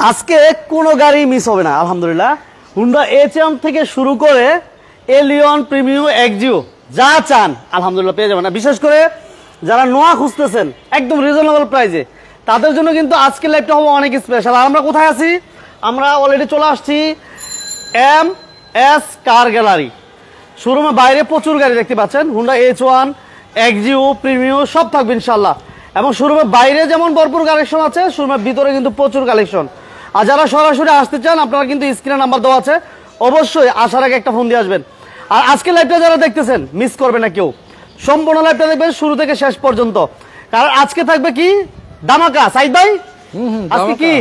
আজকে কোনো গাড়ি মিস হবে না আলহামদুলিল্লাহ। হুন্ডা এইচ1 থেকে শুরু করে এলিয়ন, প্রিমিও, এক্সিও যা চান আলহামদুলিল্লাহ পেয়ে যাবেন। বিশেষ করে যারা নোয়া খুঁজতেছেন একদম রিজনেবল প্রাইসে, তাদের জন্য কিন্তু আজকের লাইভটা হবে অনেক স্পেশাল। আর আমরা কোথায় আছি? আমরা অলরেডি চলে আসছি MS কার গ্যালারি শোরুমে। বাইরে প্রচুর গাড়ি দেখতে পাচ্ছেন, হুন্ডা এইচ1, এক্সিও, প্রিমিও সব থাকবে ইনশাল্লাহ। এবং শোরুমের বাইরে যেমন ভরপুর কালেকশন আছে, শোরুমের ভিতরে কিন্তু প্রচুর কালেকশন। আর যারা সরাসরি আসতে চান, আপনারা কিন্তু স্ক্রিনে নাম্বার দেওয়া আছে, অবশ্যই আসার আগে একটা ফোন দিয়ে আসবেন। আর আজকে লাইভটা যারা দেখতেছেন মিস করবেন না কেউ, সম্পূর্ণ লাইভটা দেখবেন শুরু থেকে শেষ পর্যন্ত। কারণ আজকে থাকবে কি ধামাকা। সাইদ ভাই আজকে কি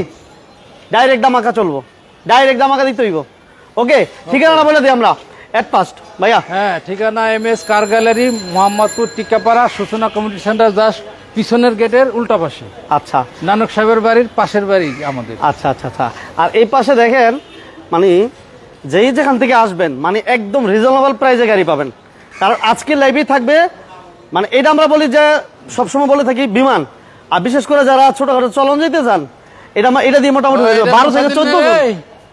ডাইরেক্ট ধামাকা চলবো, ডাইরেক্ট ধামাকা দিতে হইব। ওকে, ঠিকানা বলে দিই আমরা এট ফার্স্ট ভাইয়া। হ্যাঁ, ঠিকানা MS কার গ্যালারি, মোহাম্মদপুর টিকাপাড়া, সূচনা কমিউনিটি সেন্টার, জাস্ট পিছনের গেটের উল্টা পাশে। আচ্ছা, নানক সাহেবের বাড়ির পাশের বাড়ি আমাদের। আচ্ছা আচ্ছা আচ্ছা। আর এই পাশে দেখেন, মানে যেই যেখান থেকে আসবেন মানে একদম রিজনেবল প্রাইসে গাড়ি পাবেন। কারণ আজকের লাইভেই থাকবে, মানে এটা আমরা বলি যে সবসময় বলে থাকি বিমান। আর বিশেষ করে যারা ছোটখাটো চলন যেতে চান, এটা দিয়ে মোটামুটি হয়ে যাবে 12 থেকে 14 জন।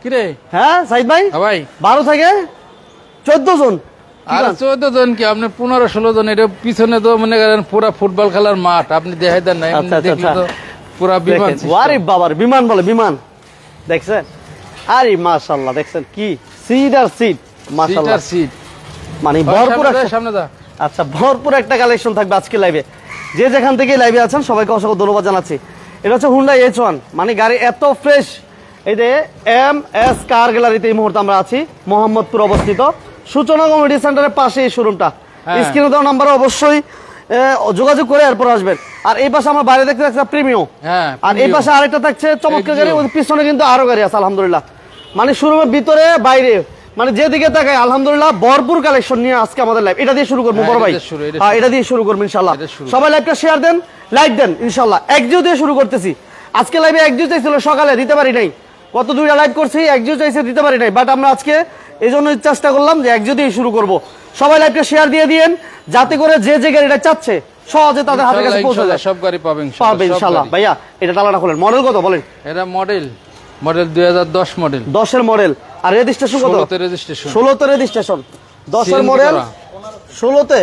কিরে হ্যাঁ সাইদ ভাই, 12 থেকে 14 জন। আর 14 জন কি আপনি 15-16 জন? এটা পিছনে তো মনে করেন পুরা ফুটবল খেলার মাঠ, আপনি দেখাই দেন না? পুরা বিমান। আরে বাবার বিমান বলে, বিমান দেখছেন? আরে মাশাআল্লাহ, দেখছেন কি সিট আর সিট, মাশাআল্লাহ সিট, মানে ভরপুর। সামনে দা। আচ্ছা, ভরপুর একটা কালেকশন থাকবে আজকে লাইভে। যে যেখান থেকে লাইভে আছেন সবাইকে অসংখ্য ধন্যবাদ জানাচ্ছি। এটা হচ্ছে হুন্ডা এইচ1, মানে গাড়ি এত ফ্রেশ। এই যে MS কার গ্যালারিতে এই মুহূর্তে আমরা আছি, মোহাম্মদপুর অবস্থিত, সূচনা কমিউনিটি সেন্টারের পাশে এই শোরুমটা। স্ক্রিনে দেওয়া নাম্বারে অবশ্যই যোগাযোগ করে এরপর আসবেন। আর এই পাশে আমার বাইরে দেখতে থাকছে প্রিমিও, আর এই পাশে আরেকটা থাকছে চমৎকার গাড়ি, ওই পিছনে কিন্তু আরো গাড়ি আছে আলহামদুলিল্লাহ। মানে শোরুমের ভিতরে বাইরে, মানে যেদিকে তাকাই আলহামদুলিল্লাহ ভরপুর কালেকশন নিয়ে আজকে আমাদের লাইভ। এটা দিয়ে শুরু করবো বড় ভাই, এটা দিয়ে শুরু করবো ইনশাল্লাহ। সবাই লাইভটা শেয়ার দেন, লাইক দেন ইনশাল্লাহ। এক্সিও দিয়ে শুরু করতেছি আজকে লাইভে। এক্সিও চাইছিল সকালে, দিতে পারি নাই। গত 2টা লাইভ করছি, এক্সিও চাইছে, দিতে পারি নাই। বাট আমরা আজকে এই জন্য চেষ্টা করলাম যে এক্সিও দিয়ে শুরু করব। সবাই লাইভটা শেয়ার দিয়ে দিয়েন, যাতে করে যে যে গাড়িটা চাচ্ছে সহজে তাদের হাতের কাছে পৌঁছে যায়। সব গাড়ি পাবেন ইনশাল্লাহ। ভাইয়া এটা টালাটা খোলেন, মডেল কত বলেন? এটা মডেল 2010 মডেল। 10 এর মডেল। আর রেজিস্ট্রেশন কত? 16 তে রেজিস্ট্রেশন। 16 তে রেজিস্ট্রেশন। 10 এর মডেল 16 তে,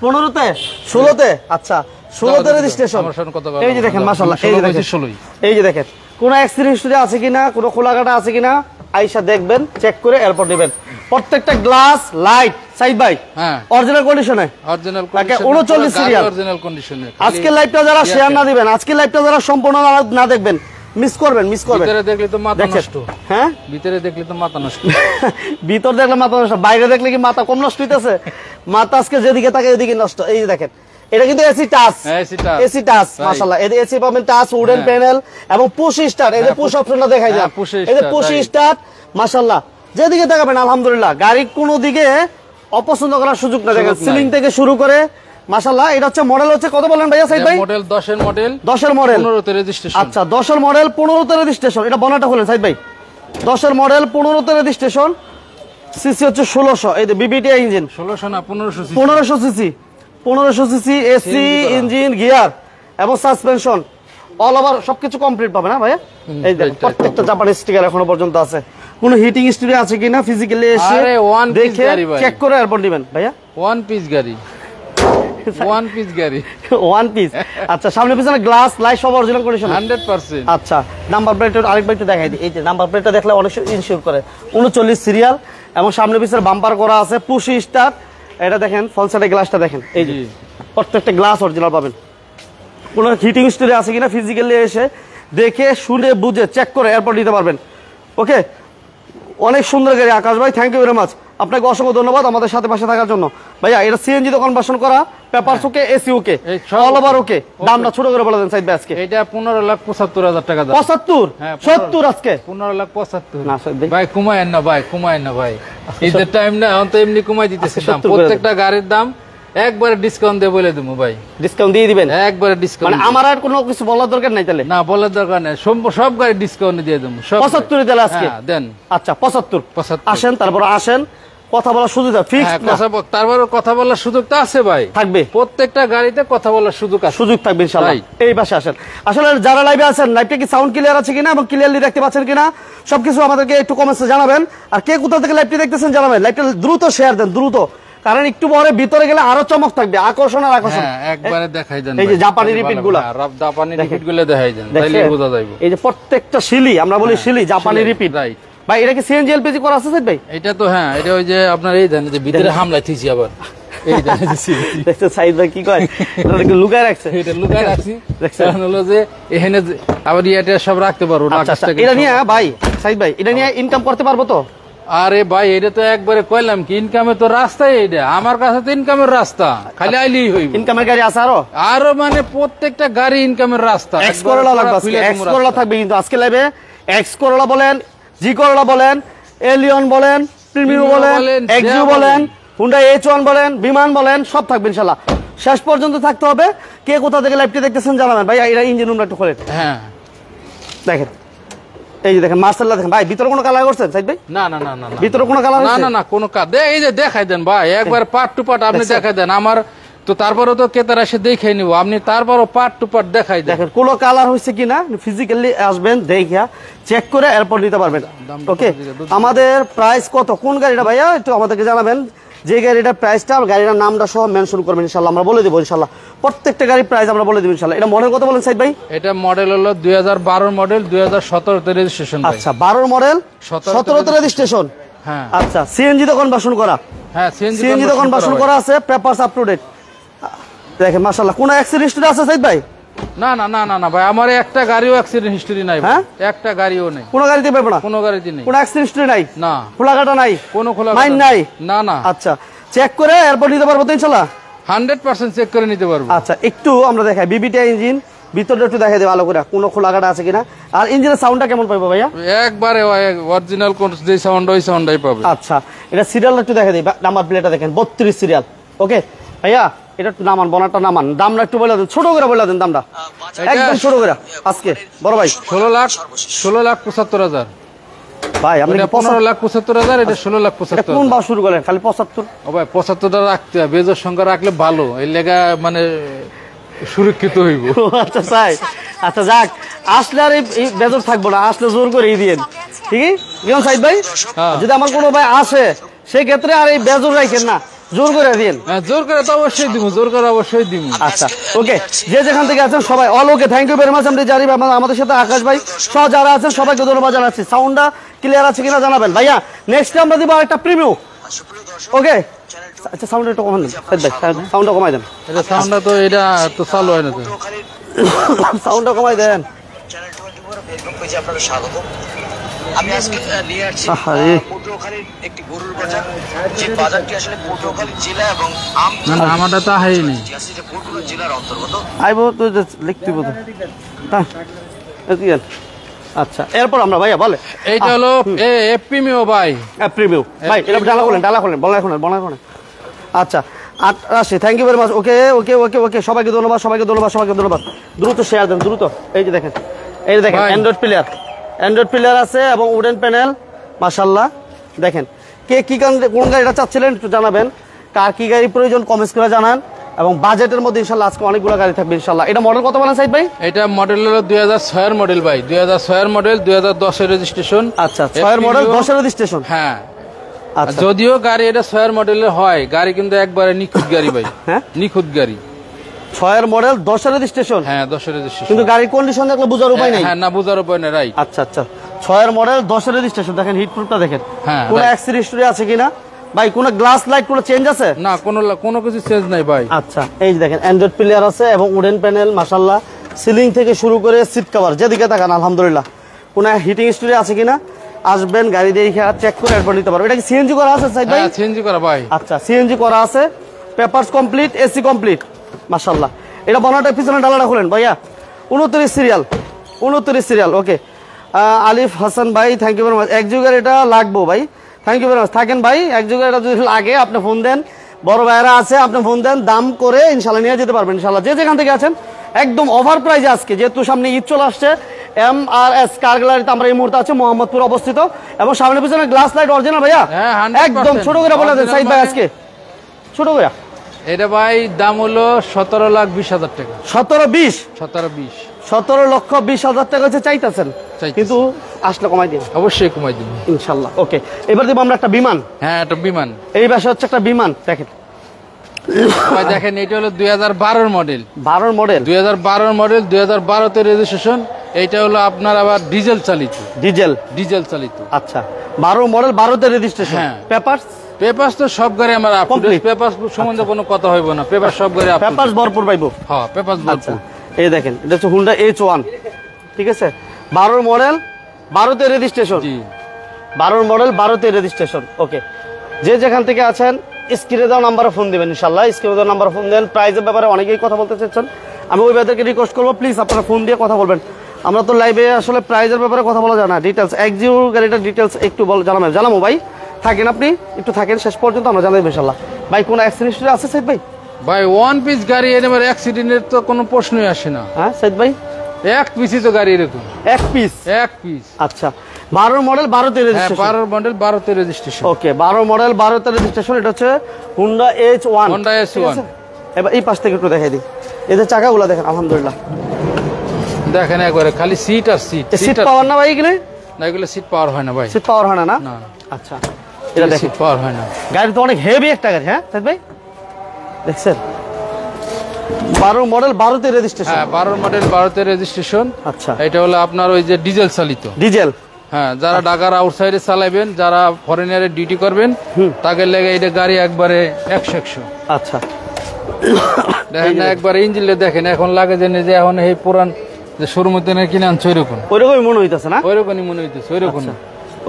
15 তে, 16 তে। আচ্ছা, 16 তে রেজিস্ট্রেশন। এই যে দেখেন মাশাআল্লাহ, এই যে দেখেন, এই যে দেখেন কোন অ্যাক্সিডেন্ট হিস্টরি আছে কিনা, কোন খোলাকাটা আছে কিনা আইসা দেখবেন, চেক করে এরপর নেবেন। প্রত্যেকটা গ্লাস লাইট সাইদ ভাই অরিজিনাল কন্ডিশনে, অরিজিনাল কন্ডিশনে 39 সিরিয়াল অরিজিনাল কন্ডিশনে। আজকে লাইভটা যারা শেয়ার না দিবেন, আজকে লাইভটা যারা সম্পূর্ণ না দেখবেন, মিস করবেন, মিস করবেন। ভিতরে দেখলে তো মাথা নষ্ট। হ্যাঁ, ভিতরে দেখলে তো মাথা নষ্ট। ভিতর দেখলে মাথা নষ্ট, বাইরে দেখলে কি মাথা কম নষ্ট হইতেছে? মাথা আজকে যেদিকে থাকে ওইদিকে নষ্ট। এই যে দেখেন, এটা কিন্তু এসি টাচ, এসি টাচ মাশাআল্লাহ। এই এসি পাবেন টাচ, উডেন প্যানেল এবং পুশ স্টার্ট। এই যে পুশ অপশনটা দেখাই দেন, এই যে পুশ স্টার্ট মাশাআল্লাহ। যেদিকে তাকাবেন আলহামদুলিল্লাহ, গাড়ি কোনো দিকে অপছন্দ করার সুযোগ না। দেখেন সিলিং থেকে শুরু করে মাশাআল্লাহ। এটা হচ্ছে মডেল হচ্ছে কত বলেন ভাইয়া সাইদ ভাই? মডেল 10 এর মডেল, 10 এর মডেল 15 তে রেজিস্ট্রেশন। আচ্ছা, 10 এর মডেল 15 তে রেজিস্ট্রেশন। এটা বনাটা খোলেন সাইদ ভাই। 10 এর মডেল 15 তে রেজিস্ট্রেশন, সিসি হচ্ছে 1600। এই যে বিবিটি ইঞ্জিন, 1600 না 1500 CC, 1500 CC, 1500 CC AC engine, gear এবং সাসপেনশন অল ওভার সবকিছু কমপ্লিট পাবে না ভাইয়া? এই দেখেন প্রত্যেকটা জাপানি স্টিকার এখনো পর্যন্ত আছে। কোন হিটিং হিস্টরি আছে কিনা ফিজিক্যালি এসে দেখে চেক করে এরপর নেবেন ভাইয়া। ওয়ান পিস গাড়ি, ওয়ান পিস গাড়ি, ওয়ান পিস। আচ্ছা, সামনে পিছনে গ্লাস লাইট সব অরিজিনাল কন্ডিশন 100%। আচ্ছা, নাম্বার প্লেট আরেকবার একটু দেখাই দিই। এই যে নাম্বার প্লেটটা দেখলে অনেক ইনশিওর করে, 39 সিরিয়াল এবং সামনে পিছনে বাম্পার করা আছে, পুশ স্টার্ট। এটা দেখেন ফল সাইডের গ্লাসটা দেখেন, এই যে প্রত্যেকটা গ্লাস অরিজিনাল পাবেন। কোন হিটিং হিস্টরি আছে কিনা ফিজিক্যালি এসে দেখে শুনে বুঝে চেক করে এরপর নিতে পারবেন। ওকে, অনেক সুন্দর গাড়ি আকাশ ভাই, থ্যাংক ইউ ভেরি মাচ। আপনাকে অসংখ্য ধন্যবাদ আমাদের সাথে পাশে থাকার জন্য। ভাইয়া এটা সিএনজি তো কনভার্সন করা, পেপারস ওকে, এসি ওকে, অল ওভার ওকে। দামটা ছোট করে বলে দেন সাইদ ভাই আজকে। এটা 15,75,000 টাকা দাম। 75 70 আজকে 15,75,000 না সাইদ ভাই। কমায়েন না ভাই, কমায়েন না ভাই। ঈদের টাইম না, অন্ত এমনি কমাই দিতেছে দাম। প্রত্যেকটা গাড়ির দাম একবারে ডিসকাউন্ট দিয়ে বলে দেবো ভাই। ডিসকাউন্ট দিয়ে দিবেন একবারে ডিসকাউন্ট, মানে আমার আর কোনো কিছু বলার দরকার নাই তাহলে? না, বলার দরকার নাই, সব গাড়ি ডিসকাউন্ট দিয়ে দেবো। 75 তাহলে আজকে দেন। আচ্ছা 75 আসেন, তারপর আসেন কথা বলার সুযোগ ফিক্সড তারপরে কথা বলার সুযোগটা আছে ভাই, থাকবে প্রত্যেকটা গাড়িতে কথা বলার সুযোগ থাকবে ইনশাআল্লাহ। এই পাশে আসেন, আসলে যারা লাইভে আছেন লাইভটা কি সাউন্ড ক্লিয়ার আছে কিনা এবং ক্লিয়ারলি দেখতে পাচ্ছেন কিনা সবকিছু আমাদেরকে একটু কমেন্টসে জানাবেন। আর কে কোথা থেকে লাইভটি দেখতেছেন জানাবেন, লাইভটা দ্রুত শেয়ার দেন দ্রুত, কারণ একটু পরে ভিতরে গেলে আরো চমক থাকবে, আকর্ষণ আর আকর্ষণ। একবারে দেখাই দেন এই যে জাপানি রিপিটগুলো, জাপানি রিপিটগুলো দেখাই দেন, তাইলে বোঝা যাবে। এই যে প্রত্যেকটা শিলি আমরা বলি শিলি জাপানি রিপিট। রাইট ভাই এটা কি সিএনজি এলপিজি করা আছে ভাই? এটা তো হ্যাঁ, এটা ওই যে আপনার এই দেন যে ভিতরে হামলা থিছি আবার এই দেন দেখতে সাইদ ভাই কি কয়, এটা একটু লুকায় রাখছে, এটা লুকায় রাখছি কারণ হলো যে এখানে আবার এটা সব রাখতে পারবো না। আচ্ছা এটা নিয়ে ভাই সাইদ ভাই এটা নিয়ে ইনকাম করতে পারবো তো? আরে ভাই এটা তো একবারে কইলাম কি ইনকামের তো রাস্তাই, এটা আমার কাছে তো ইনকামের রাস্তা, খালি আইলেই হইব। ইনকামের গাড়ি আছে আরো মানে প্রত্যেকটা গাড়ি ইনকামের রাস্তা। এক্স করোলা লাগবে, এক্স করোলা থাকবে কিন্তু আজকে লাইভে। এক্স করোলা বলেন, জি করোলা বলেন, এলিয়ন বলেন, প্রিমিয়াম বলেন, এক্সিও বলেন, হুন্ডা H1 বলেন, বিমান বলেন, সব থাকবে ইনশাআল্লাহ। শেষ পর্যন্ত থাকতে হবে। কে কোথা থেকে লাইভটি দেখতেছেন জানাবেন ভাই। এটা ইঞ্জিন রুমটা একটু খোলেন। হ্যাঁ দেখেন, এই যে দেখেন মার্শাল্লাহ, দেখেন ভাই ভিতরে কোনো কালার করছেন সাইদ ভাই? না না না না ভিতরে কোনো কালার না না না কোনো কালার, এই যে দেখাই দেন ভাই একবার পার্ট টু পার্ট আপনি দেখাই দেন। আমার তো তারপরে তো ক্রেতারা এসে দেখে নিব, আপনি তারপরও পার্ট টু পার্ট দেখাই দেন। দেখেন কোনো কালার হয়েছে কিনা ফিজিক্যালি আসবেন, দেখা চেক করে এরপর নিতে পারবেন। ওকে, আমাদের প্রাইস কত, কোন গাড়িটা ভাইয়া একটু আমাদেরকে জানাবেন। যে গাড়িটার প্রাইসটা গাড়িটার নামটা সহ মেনশন করবেন ইনশাআল্লাহ, আমরা বলে দেবো ইনশাআল্লাহ। প্রত্যেকটা গাড়ির প্রাইস আমরা বলে দেবো ইনশাআল্লাহ। এটা মডেল কত বলেন সাইদ ভাই? এটা মডেল হলো 2012 মডেল, 2017 তে রেজিস্ট্রেশন। আচ্ছা 12 মডেল 17 তে রেজিস্ট্রেশন। হ্যাঁ আচ্ছা সিএনজি তো কনভার্সন করা? হ্যাঁ সিএনজি তো কনভার্সন করা আছে, পেপারস আপ টু ডেট। দেখেন মাশাআল্লাহ, কোন অ্যাক্সিডেন্ট হিস্টরি আছে সাইদ ভাই? না না না না না ভাই, আমার একটা গাড়িও অ্যাক্সিডেন্ট হিস্টরি নাই। হ্যাঁ একটা গাড়িও নেই, কোনো গাড়িতে পারবে না, কোনো গাড়িতে নেই, কোনো অ্যাক্সিডেন্ট হিস্টরি নাই, না খোলাঘাটা নাই, কোনো খোলা মাইন নাই, না না। আচ্ছা চেক করে এরপর নিতে পারবো তো ইনশাআল্লাহ? 100% চেক করে নিতে পারবো। আচ্ছা একটু আমরা দেখাই বিবিটা ইঞ্জিন ভিতরটা একটু দেখাই দেব ভালো করে, কোনো খোলাঘাটা আছে কিনা। আর ইঞ্জিনের সাউন্ডটা কেমন পাইবো ভাইয়া? একবারে অরিজিনাল কোন যে সাউন্ড ওই সাউন্ডটাই পাবে। আচ্ছা এটা সিরিয়ালটা একটু দেখাই দেই, নাম্বার প্লেটটা দেখেন 32 সিরিয়াল। ওকে ভাইয়া এটা একটু নামান, বনারটা নামান, দামটা একটু বলে দেন, ছোট করে বলে দেন দামটা, একদম ছোট করে আজকে বড় ভাই। 16,75,000 ভাই আপনি 15,75,000, এটা 16,75,000। কোন ভাও শুরু করেন? খালি 75? ও ভাই 75 রাখতে হবে, বেজোর সংখ্যা রাখলে ভালো, এই লেগা মানে সুরক্ষিত হইব। আচ্ছা তাই, আচ্ছা যাক, আসলে আর এই বেজর থাকবো না, আসলে জোর করে দিয়েন, ঠিক আছে সাইদ ভাই? যদি আমার কোনো ভাই আসে সেক্ষেত্রে আর এই বেজর রাখেন না, জোর করে দিন। জোর করে তো অবশ্যই দিব, জোর করে অবশ্যই দিব। আচ্ছা ওকে, যে যেখান থেকে আছেন সবাই all okay, thank you very much. আমরা জানি আমাদের সাথে আকাশ ভাই সহ যারা আছেন সবাইকে ধন্যবাদ জানাচ্ছি। সাউন্ডটা ক্লিয়ার আছে কিনা জানাবেন ভাইয়া। নেক্সট আমরা দিব একটা প্রিমিয়াম। ওকে আচ্ছা সাউন্ডটা একটু কমান দেন সাইদ ভাই, সাউন্ডটা কমাই দেন। এটা সাউন্ডটা তো এটা তো চালু হয় না তো, সাউন্ডটা কমাই দেন। আপনাদের স্বাগত। আমি আজকে নিয়ে আসছি পটুয়াখালীর একটি গরুর বাজার, যে বাজারটি আসলে পটুয়াখালী জেলা এবং আমারটা তো হয়নি, বগুড়া জেলার অন্তর্গত। আইবো তো লিখতে বলতো। আচ্ছা এরপর আমরা ভাইয়া বলে এইটা হলো প্রিমিয়াম ভাই, প্রিমিয়াম ভাই, এটা ডালা খোলেন বলা এখন। আচ্ছা আসি, থ্যাংক ইউ ভেরি মাচ। ওকে ওকে ওকে ওকে, সবাইকে ধন্যবাদ, সবাইকে ধন্যবাদ, সবাইকে ধন্যবাদ। দ্রুত শেয়ার দেন দ্রুত। এই যে দেখেন, এই যে দেখেন অ্যান্ড্রয়েড প্লেয়ার আছে এবং উডেন প্যানেল মাশাআল্লাহ। দেখেন কে কি কোন গাড়িটা চাচ্ছিলেন একটু জানাবেন, কার কি গাড়ি প্রয়োজন কমেন্টস করে জানান। এবং বাজেটের মধ্যে ইনশাআল্লাহ আজকে অনেকগুলো গাড়ি থাকবে ইনশাআল্লাহ। এটা মডেল কত বলেন সাইদ ভাই? এটা মডেল হলো 2006 এর মডেল ভাই, 2006 এর মডেল, 2010 এর রেজিস্ট্রেশন। আচ্ছা 6 এর মডেল, 10 এর রেজিস্ট্রেশন। হ্যাঁ যদিও গাড়ি এটা 6 এর মডেলের হয়, গাড়ি কিন্তু একবারে নিখুঁত গাড়ি ভাই। হ্যাঁ নিখুঁত গাড়ি, 6 এর মডেল, 10 এর রেজিস্ট্রেশন। হ্যাঁ 10 এর রেজিস্ট্রেশন, কিন্তু গাড়ির কন্ডিশন দেখলে বোঝার উপায় নাই। হ্যাঁ না বোঝার উপায় নাই, রাইট। আচ্ছা আচ্ছা 6 এর মডেল, 10 এর রেজিস্ট্রেশন। দেখেন হিট প্রুফটা দেখেন, হ্যাঁ কোন অ্যাক্সিডেন্ট হিস্টরি আছে কিনা ভাই, কোন গ্লাস লাইট কোন চেঞ্জ আছে? না কোনো কিছু চেঞ্জ নাই ভাই। আচ্ছা এই যে দেখেন অ্যান্ড্রয়েড প্লেয়ার আছে এবং উডেন প্যানেল মাশাআল্লাহ, সিলিং থেকে শুরু করে সিট কভার যেদিকে তাকান আলহামদুলিল্লাহ। কোন হিটিং হিস্টরি আছে কিনা আসবেন, গাড়ি দেখে চেক করে এরপর নিতে পারবেন। এটা কি সিএনজি করা আছে সাইদ ভাই? হ্যাঁ সিএনজি করা ভাই। আচ্ছা সিএনজি করা আছে, পেপারস কমপ্লিট, এসি কমপ্লিট মাশাআল্লাহ। এটা বনাটা পিছনে ডালাটা খুলেন ভাইয়া, 29 সিরিয়াল। ওকে আলিফ হাসান ভাই থ্যাংক ইউ ভেরি মাচ। এক যুগের এটা লাগবো ভাই, থ্যাংক ইউ ভেরি মাচ। থাকেন ভাই, এক যুগের এটা যদি লাগে আপনি ফোন দেন, বড় ভাইরা আছে আপনি ফোন দেন, দাম করে ইনশাআল্লাহ নিয়ে যেতে পারবেন ইনশাআল্লাহ। যে যেখান থেকে আছেন একদম অফার প্রাইজে আজকে, যেহেতু সামনে ঈদ চলে আসছে MRS কার গ্যালারিতে আমরা এই মুহূর্তে আছি, মোহাম্মদপুর অবস্থিত, এবং সামনে পিছনে গ্লাস লাইট অরিজিনাল ভাইয়া। হ্যাঁ, 100% একদম ছোট করে বলে দেন সাইদ ভাই আজকে ছোট করে। এটা ভাই দাম হলো 17,20,000 টাকা। 17-20 17-20 17,20,000 টাকা হচ্ছে চাইতেছেন, কিন্তু আসলে কমাই দিন, অবশ্যই কমাই দিব ইনশাল্লাহ। ওকে, এবার দিব আমরা একটা বিমান। হ্যাঁ, এটা বিমান। এই পাশে হচ্ছে একটা বিমান, দেখেন ভাই দেখেন, এটা হলো 2012 মডেল। 12 মডেল, 2012 মডেল, 2012 তে রেজিস্ট্রেশন। এটা হলো আপনার আবার ডিজেল চালিত। ডিজেল চালিত। আচ্ছা, 12 মডেল, 12 তে রেজিস্ট্রেশন। হ্যাঁ। পেপারস তো সব গাড়ি আমার up to date. Complete। Papers সম্বন্ধে কোনো কথা হইব না, পেপার সব গাড়ি আপ টু ডেট। পেপারস ভরপুর পাইবো। হ্যাঁ, পেপারস আচ্ছা, এই দেখেন এটা হচ্ছে হুন্ডা H1, ঠিক আছে, 12 মডেল, 12 তে রেজিস্ট্রেশন। জি। 12 মডেল, 12 তে রেজিস্ট্রেশন। ওকে, যে যেখান থেকে আছেন স্ক্রিনে দেওয়া নাম্বারে ফোন দিবেন ইনশাআল্লাহ। স্ক্রিনে দেওয়া নাম্বারে ফোন দেন। প্রাইসের ব্যাপারে অনেকেই কথা বলতে চাচ্ছেন, আমি ওই ব্যাপারে রিকোয়েস্ট করবো, প্লিজ আপনারা ফোন দিয়ে কথা বলবেন। আমরা তো লাইভে আসলে প্রাইসের ব্যাপারে কথা বলা যায় না, ডিটেলস এক্সিউ গাড়িটার ডিটেলস একটু জানাবো ভাই। থাকেন আপনি একটু থাকেন, শেষ পর্যন্ত আমরা জানাবো ইনশাআল্লাহ। ভাই কোন অ্যাক্সিডেন্ট হিস্ট্রি আছে সাইদ ভাই? ভাই ওয়ান পিস গাড়ি এর অ্যাক্সিডেন্টের তো কোনো প্রশ্নই আসে না। হ্যাঁ সাইদ ভাই, এক পিসই তো গাড়ি এরকম, এক পিস। আচ্ছা, 12 মডেল, 12 তে রেজিস্ট্রেশন। 12 মডেল, 12 তে রেজিস্ট্রেশন। ওকে, 12 মডেল, 12 তে রেজিস্ট্রেশন। এটা হচ্ছে হুন্ডা H1। Honda H1। এবার এই পাশ থেকে একটু দেখাই দিই, এদের চাকাগুলো দেখেন, আলহামদুলিল্লাহ দেখেন একবারে খালি সিট আর সিট। সিট পাওয়ার না ভাই এগুলো? না, এগুলো সিট পাওয়ার হয় না ভাই। সিট পাওয়ার হয় না? না। আচ্ছা, এটা দেখেন, সিট পাওয়ার হয় না। গাড়ি তো অনেক হেভি একটা গাড়ি। হ্যাঁ সাইদ ভাই, দেখছেন 12 মডেল, 12 তে রেজিস্ট্রেশন। হ্যাঁ, 12 মডেল, 12 তে রেজিস্ট্রেশন। আচ্ছা, এটা হলো আপনার ওই যে ডিজেল চালিত। ডিজেল। হ্যাঁ, যারা ঢাকার আউটসাইডে চালাবেন, যারা ফরেনারে ডিউটি করবেন, তাদের লেগে এটা গাড়ি একবারে 100-100। আচ্ছা, দেখেন না একবারে ইঞ্জিনলে দেখেন, এখন লাগে যে এখন এই পুরান যে শোরুমে কিনে আনছে ওইরকম ওইরকমই মনে হইতেছে না? ওইরকমই মনে হইতেছে, ওইরকম।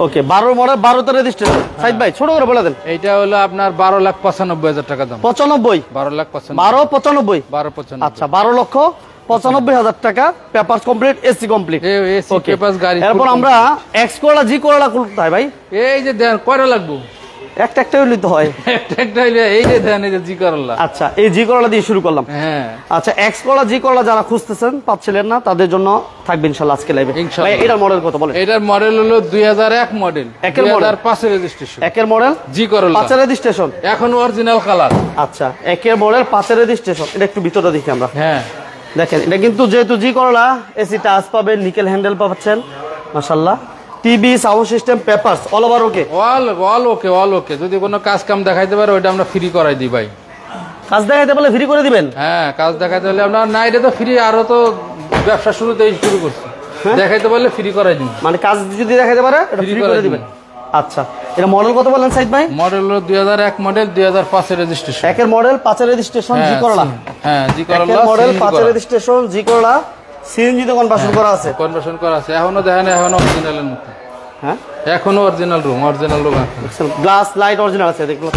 ওকে, 12 মডেল, 12 তে রেজিস্ট্রেশন। সাইদ ভাই ছোট করে বলে দেন। এইটা হলো আপনার 12,95,000 টাকা দাম। 95? 12,95,000। 12,95? 12,95,000। আচ্ছা, 12,95,000 টাকা, papers complete, AC complete. AC papers গাড়ি। এরপর আমরা এক্স করলা, জি করলা কোথায় ভাই? এই যে দেন কয়টা লাগবে? একটা হইলে তো হয়। একটা হইলে এই যে দেন, এই যে জি করলা। আচ্ছা, এই জি করলা দিয়ে শুরু করলাম। হ্যাঁ। আচ্ছা, এক্স করলা, জি করলা যারা খুঁজতেছেন, পাচ্ছিলেন না, তাদের জন্য থাকবে ইনশাআল্লাহ আজকে লাইভে। ভাই এটার মডেল কত বলেন? এটার মডেল হলো 2001 মডেল। 2005 এর রেজিস্ট্রেশন। একের মডেল, জি করলা, 5 এর রেজিস্ট্রেশন, এখন অরিজিনাল কালার। আচ্ছা, একের মডেল, 5 এর রেজিস্ট্রেশন। এটা একটু ভিতরটা দেখি আমরা। হ্যাঁ, দেখেন, এটা কিন্তু যেহেতু জি করলা, এসি টাচ পাবেন, নিকেল হ্যান্ডেল পাচ্ছেন, মাশাআল্লাহ। TV, sound system, papers all over okay. All ওকে। যদি কোনো কাজ কাম দেখাইতে পারে, ওইটা আমরা ফ্রি করাই দিই ভাই। কাজ দেখাইতে বলে ফ্রি করে দিবেন? হ্যাঁ, কাজ দেখাইতে হলে আমরা না, এটা তো ফ্রি, আরো তো ব্যবসা শুরুতেই শুরু করছি। দেখাইতে পারলে ফ্রি করাই দিই। মানে কাজ যদি দেখাইতে পারে এটা ফ্রি করে দিবেন? আচ্ছা, এটা মডেল কত বলেন সাইদ ভাই? মডেল হলো 2001 মডেল, 2005 এর রেজিস্ট্রেশন। একের মডেল, 5 এর রেজিস্ট্রেশন, জি করলা। হ্যাঁ, জি করলা, একের মডেল, 5 এর রেজিস্ট্রেশন, জি করলা, সিএনজি তে কনভার্সন করা আছে। কনভার্সন করা আছে, এখনো দেখেন, এখনো অরিজিনালের মতো। হ্যাঁ, এখনো অরিজিনাল রুম আছে। গ্লাস লাইট অরিজিনাল আছে, দেখুন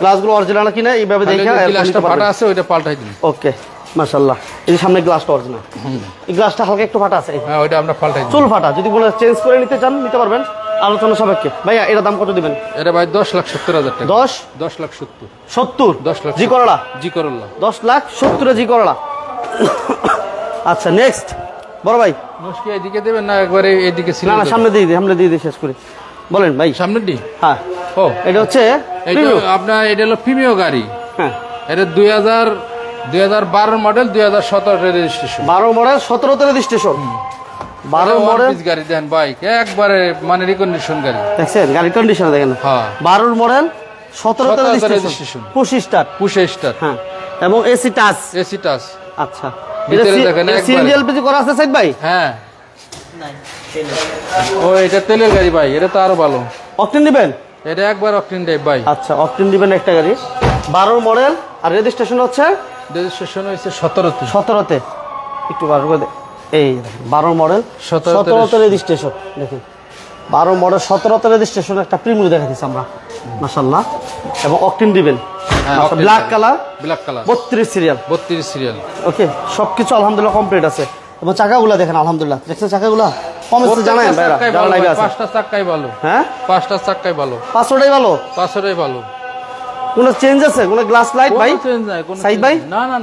গ্লাসগুলো অরিজিনাল কিনা এইভাবে দেখে গ্লাসটা ফাটা আছে, ওইটা পাল্টাই দিন। ওকে, মাশাআল্লাহ। এই যে সামনে গ্লাসটা অরিজিনাল, এই গ্লাসটা হালকা একটু ফাটা আছে। হ্যাঁ, ওইটা আমরা পাল্টাই দিই। চুল ফাটা, যদি কোনো চেঞ্জ করে নিতে চান নিতে পারবেন, আলোচনা সাপেক্ষে। ভাইয়া এটার দাম কত দিবেন? এটা ভাই 10,70,000 টাকা। 10,70,000? 10 লাখ জি করলা, জি করলা 10,70,000 জি করলা। আচ্ছা, নেক্সট বড় ভাই, মুশকিল এদিকে দেবেন না একবারে এদিকে ছিল? না, সামনে দিয়ে শেষ করি। বলেন ভাই। সামনে দি? হ্যাঁ। ও, এটা হচ্ছে আপনার, এটা হলো প্রিমিয়াম গাড়ি। হ্যাঁ, এটা 2012 মডেল, 2017 এর রেজিস্ট্রেশন। 12 মডেল, 17 তে রেজিস্ট্রেশন। 12 মডেল গাড়ি দেন বাইক, একবারে মানে রিকন্ডিশন গাড়ি। দেখছেন গাড়ির কন্ডিশন দেখেন। হ্যাঁ, 12 মডেল, 17 তে রেজিস্ট্রেশন, পুশ স্টার্ট। হ্যাঁ, এবং এসি টাচ। আচ্ছা, ভিতরে দেখেন সিএনজি এলপিজি করা আছে সাইদ ভাই? হ্যাঁ। ও, এটা তেলের গাড়ি ভাই, এটা তো আরো ভালো। অকটেন দিবেন? এটা একবার অকটেন দেয় ভাই। আচ্ছা, অকটেন দিবেন একটা গাড়ি। 12 মডেল, আর রেজিস্ট্রেশন হচ্ছে? রেজিস্ট্রেশন হয়েছে 17 তে। একটু বার করে এই 12 মডেল, 17 তে রেজিস্ট্রেশন। দেখেন 12 মডেল, 17 তে রেজিস্ট্রেশন, একটা প্রিমিয়াম দেখাচ্ছি আমরা, মাশাআল্লাহ। এবং অকটেন দিবেন, ব্ল্যাক কালার, 32 সিরিয়াল। ওকে, সবকিছু আলহামদুলিল্লাহ কমপ্লিট আছে। এবং চাকাগুলো দেখেন, আলহামদুলিল্লাহ। দেখছেন চাকাগুলো কমেছে, জানেন ভাইরা যারা লাইভে আছে? 5টা চাকাই ভালো। হ্যাঁ, 5টা চাকাই ভালো, 5টাই ভালো। 5টাই ভালো। কোনো চেঞ্জ আছে? কোনো গ্লাস লাইট ভাই? চেঞ্জ নাই কোনো। সাইদ ভাই,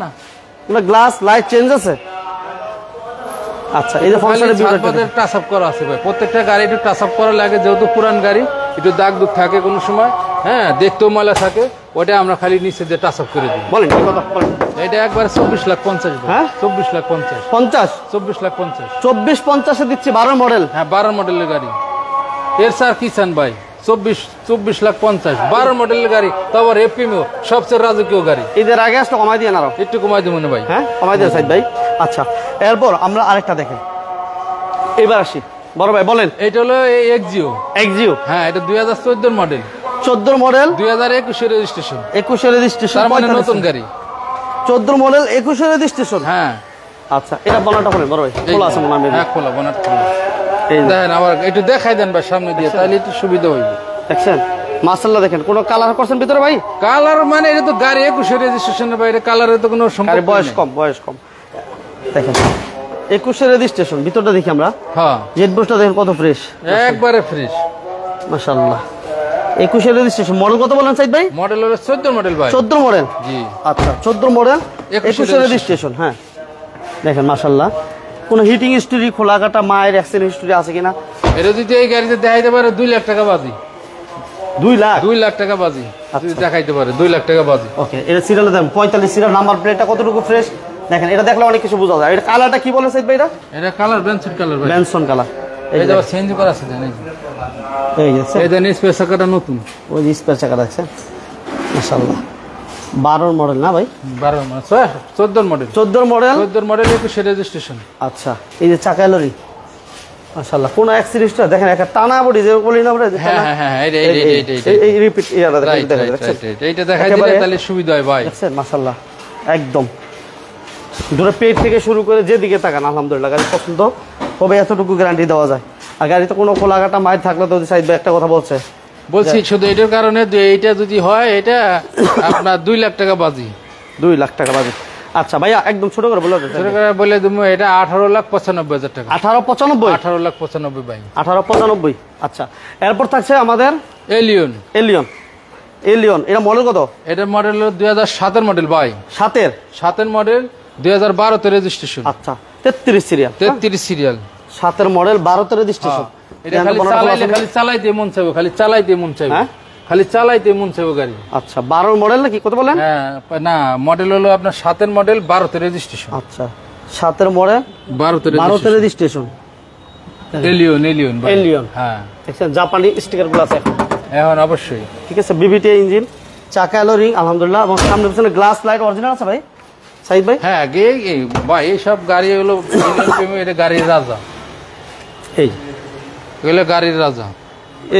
না। কোনো গ্লাস লাইট চেঞ্জ আছে? আচ্ছা, এই যে ফাংশনের ভিউটা টাচ আপ করা আছে ভাই, প্রত্যেকটা গাড়ি একটু টাচ আপ করা লাগে, যেহেতু পুরান গাড়ি একটু দাগ দুগ থাকে কোনো সময়, হ্যাঁ দেখতেও ময়লা থাকে, ওটা আমরা খালি নিচে দিয়ে টাচ আপ করে দিই। বলেন কি কথা বলেন। এটা একবার 24,50,000 হ্যাঁ 24,50,000 50 24,50,000 24-50 এ দিচ্ছি 12 মডেল। হ্যাঁ 12 মডেলের গাড়ি, এর স্যার কি চান ভাই? 24,50,000 12 মডেলের গাড়ি, তারপর এফএমও সবচেয়ে রাজকীয় গাড়ি। ঈদের আগে আসলে কমাই দিয়ে না আরো একটু কমাই দেবো না ভাই। হ্যাঁ কমাই দিয়ে সাইদ ভাই। আচ্ছা, এরপর আমরা আরেকটা দেখেন, এবার আসি বড় ভাই বলেন। এটা হলো এক্সিও। এক্সিও, হ্যাঁ এটা 2014 মডেল, 14 মডেল 2021 রেজিস্ট্রেশন, 21 রেজিস্ট্রেশন, তার মানে নতুন গাড়ি। 14 মডেল 21 রেজিস্ট্রেশন। হ্যাঁ আচ্ছা, এটা বনাটা বলেন বড় ভাই, খোলা আছে মনে হয়। হ্যাঁ খোলা, বনাট খোলা। এই যে দেখেন আবার একটু দেখাই দেন ভাই সামনে দিয়ে, তাহলে একটু সুবিধা হইবে। দেখছেন মাশাআল্লাহ, দেখেন কোনো কালার করছেন ভিতরে ভাই? কালার মানে এটা তো গাড়ি 21 রেজিস্ট্রেশনের বাইরে, কালারের তো কোনো গাড়ি সম্পর্ক বয়স নেই। কম, বয়স কম। দেখেন 21 রেজিস্ট্রেশন, ভিতরটা দেখি আমরা। হ্যাঁ জেড বক্সটা দেখেন কত ফ্রেশ, একবারে ফ্রেশ মাশাআল্লাহ। 21 রেজিস্ট্রেশন, মডেল কত বলেন সাইদ ভাই? মডেল হলো 14 মডেল ভাই। 14 মডেল, জি আচ্ছা 14 মডেল 21 21 রেজিস্ট্রেশন। হ্যাঁ দেখেন মাশাআল্লাহ, কোনো হিটিং হিস্টরি, খোলা কাটা মায়ের অ্যাক্সিডেন্ট হিস্টরি আছে কিনা? এটা যদি এই গাড়িতে দেখাইতে পারে 2 লাখ টাকা বাজি। 2 লাখ 2 লাখ টাকা বাজি যদি দেখাইতে পারে, 2 লাখ টাকা বাজি। ওকে, এটা সিরিয়াল দেন 45 সিরিয়াল, নাম্বার প্লেটটা কতটুকু ফ্রেশ দেখেন, এটা দেখলে অনেক কিছু বোঝা যায়। এটা কালারটা কি বলে সাইদ ভাই? এটা কালার বেনসন কালার ভাই, ব্যানসন কালার। এই যে চেঞ্জ করা আছে জানেন, এই যে এই যে স্পেস চাকাটা নতুন, ওই যে স্পেয়ার চাকা দেখছেন মাশাআল্লাহ। 12 মডেল না ভাই? 12 মাস 14 মডেল, 14 মডেল 14 মডেল 21 রেজিস্ট্রেশন। আচ্ছা, এই যে চাকা লরি মাশাআল্লাহ, কোন অ্যাক্সিডেন্টটা দেখেন, একটা টানা বডি যে বলি না আমরা। হ্যাঁ হ্যাঁ হ্যাঁ এই রিপিট ইয়াটা রাইট দেখেন, রাইট রাইট, এইটা দেখাই দিলে তাহলে সুবিধা হয় ভাই। দেখছেন মাশাআল্লাহ, একদম ধরে পেট থেকে শুরু করে যেদিকে তাকান আলহামদুলিল্লাহ গাড়ি পছন্দ হবে, এতটুকু গ্যারান্টি দেওয়া যায়। আর গাড়িতে কোনো খোলাঘাটা মায়ের থাকলে তো সাইদ ভাই একটা কথা বলছে, বলছি শুধু এটার কারণে যে এইটা যদি হয় এটা আপনার 2 লাখ টাকা বাজি। 2 লাখ টাকা বাজে। আচ্ছা ভাইয়া একদম ছোট করে বলে ছোট করে বলে তুমি, এটা 18,95,000 টাকা। 1895, 18,95,000 ভাই, 1895। আচ্ছা, এরপর থাকছে আমাদের এলিয়ন। এলিয়ন। এলিয়ন এটা মডেল কত? এটা মডেল হলো 2007 মডেল ভাই, 7 মডেল 2012 তে রেজিস্ট্রেশন। আচ্ছা 33 সিরিয়াল, 33 সিরিয়াল, 7 মডেল 12 তে রেজিস্ট্রেশন। এটা খালি চালাইলে খালি চালাইতে মন চাইবে, খালি চালাইতে মন চাইবে, হ্যাঁ খালি চালাইতে মন চাইবে গাড়ি। আচ্ছা 12 মডেল নাকি কত বলেন? হ্যাঁ না, মডেল হলো আপনার 7 মডেল 12 তে রেজিস্ট্রেশন। আচ্ছা 7 মডেল 12 তে রেজিস্ট্রেশন। এলিয়ন, এলিয়ন ভাই, এলিয়ন। হ্যাঁ দেখছেন জাপানি স্টিকার গুলো আছে এখন অবশ্যই। ঠিক আছে, বিবিটি ইঞ্জিন, চাকা এলো রিং আলহামদুলিল্লাহ, এবং সামনে পিছনে গ্লাস লাইট অরিজিনাল আছে ভাই সাইদ ভাই? হ্যাঁ ভাই এই সব গাড়ি হলো এটা গাড়ির রাজা, এই এগুলো গাড়ির রাজা।